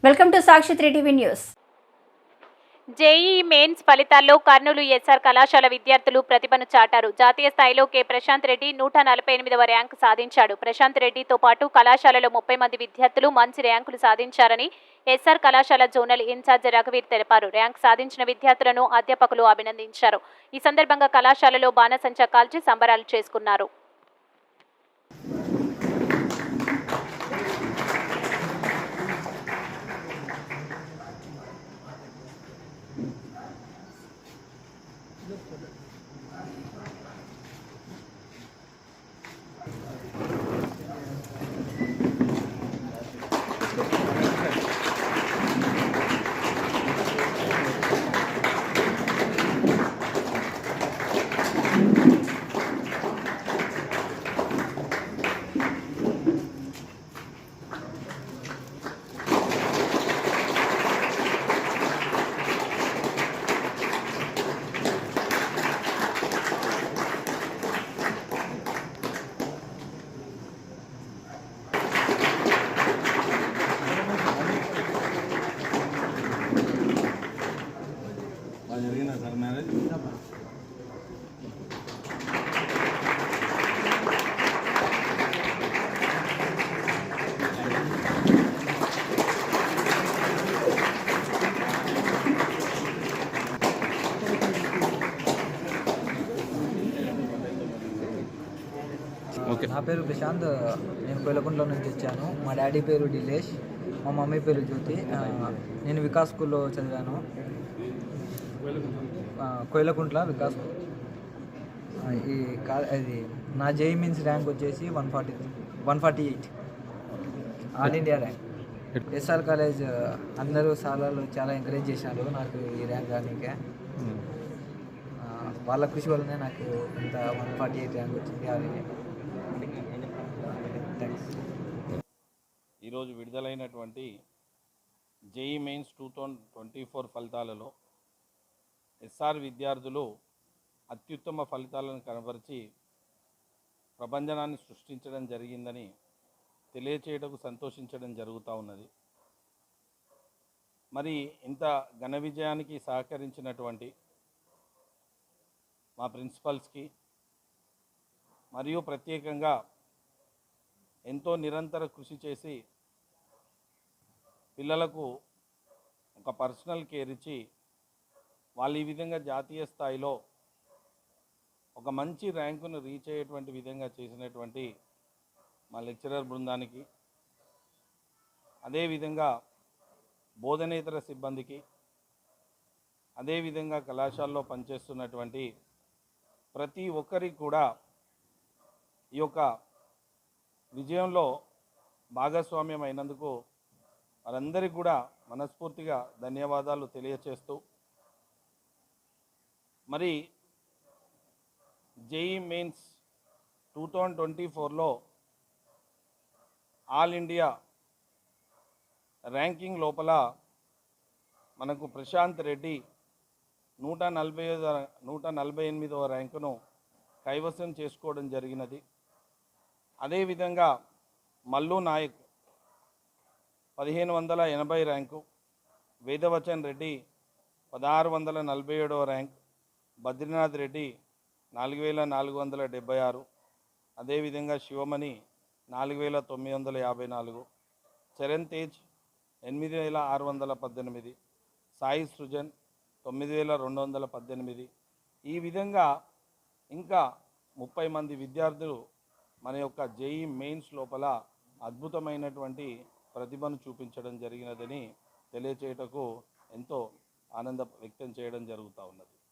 Welcome to Sakshi 3 TV news. JEE mains ఫలితాల్లో Kurnool SR కళాశాల విద్యార్థులు ప్రతిభను చాటారు. జాతీయ స్థాయిలో కె ప్రశాంత్ రెడ్డి 148వ ర్యాంకు సాధించాడు. ప్రశాంత్ రెడ్డితో పాటు కళాశాలలో 30 మంది విద్యార్థులు మంచి ర్యాంకులు సాధించారని ఎస్ఆర్ కళాశాల జోనల్ ఇన్ఛార్జ్ రఘువీర్ తెలిపారు. ర్యాంకు సాధించిన విద్యార్థులను అధ్యాపకులు అభినందించారు. ఈ సందర్భంగా కళాశాలలో బాణసంచా కాల్చి సంబరాలు చేసుకున్నారు. నా పేరు ప్రశాంత్. నేను కోయిలకుంట్ల నుంచి వచ్చాను. మా డాడీ పేరు డిలేష్, మా మమ్మీ పేరు జ్యోతి. నేను వికాస్ స్కూల్లో చదివాను. కోయిలకుంట్ల వికాస్. ఇది నా జేఈఈ మీన్స్ ర్యాంక్ వచ్చేసి 148 all India rank. SR college అందరూ సార్లు చాలా ఎంకరేజ్ చేశారు నాకు ఈ ర్యాంక్ రానికే. వాళ్ళ కృషి వల్లనే నాకు ఇంత 148 ర్యాంక్ వచ్చింది ఆల్ ఇండియా. ఈరోజు విడుదలైనటువంటి జేఈఈ మెయిన్స్ 2024 ఫలితాలలో ఎస్ఆర్ విద్యార్థులు అత్యుత్తమ ఫలితాలను కనబరిచి ప్రభంజనాన్ని సృష్టించడం జరిగిందని తెలియచేయటకు సంతోషించడం జరుగుతూ ఉన్నది. మరి ఇంత ఘన విజయానికి సహకరించినటువంటి మా ప్రిన్సిపల్స్కి మరియు ప్రత్యేకంగా ఎంతో నిరంతర కృషి చేసి పిల్లలకు ఒక పర్సనల్ కేర్ ఇచ్చి వాళ్ళు ఈ విధంగా జాతీయ స్థాయిలో ఒక మంచి ర్యాంకును రీచ్ అయ్యేటువంటి విధంగా చేసినటువంటి మా లెక్చరర్ బృందానికి, అదేవిధంగా బోధనేతర సిబ్బందికి, అదేవిధంగా కళాశాలలో పనిచేస్తున్నటువంటి ప్రతి ఒక్కరికి కూడా ఈ యొక్క విజయంలో భాగస్వామ్యం అయినందుకు వారందరికీ కూడా మనస్ఫూర్తిగా ధన్యవాదాలు తెలియచేస్తూ, మరి జేఈఈ మెయిన్స్ 2024లో ఆల్ ఇండియా ర్యాంకింగ్ లోపల మనకు ప్రశాంత్ రెడ్డి 148వ ర్యాంకును కైవసం చేసుకోవడం జరిగినది. అదేవిధంగా మల్లు నాయక్ 1580 ర్యాంకు, వేదవచన్ రెడ్డి 1647వ ర్యాంక్, బద్రీనాథ్ రెడ్డి 4476, అదేవిధంగా శివమణి 4954, చరణ్ తేజ్ 8618, సాయి సృజన్ 9218. ఈ విధంగా ఇంకా 30 మంది విద్యార్థులు మన యొక్క జేఈఈ మెయిన్స్ లోపల అద్భుతమైనటువంటి ప్రతిభను చూపించడం జరిగినదని తెలియచేయటకు ఎంతో ఆనందం వ్యక్తం చేయడం జరుగుతూ ఉన్నది.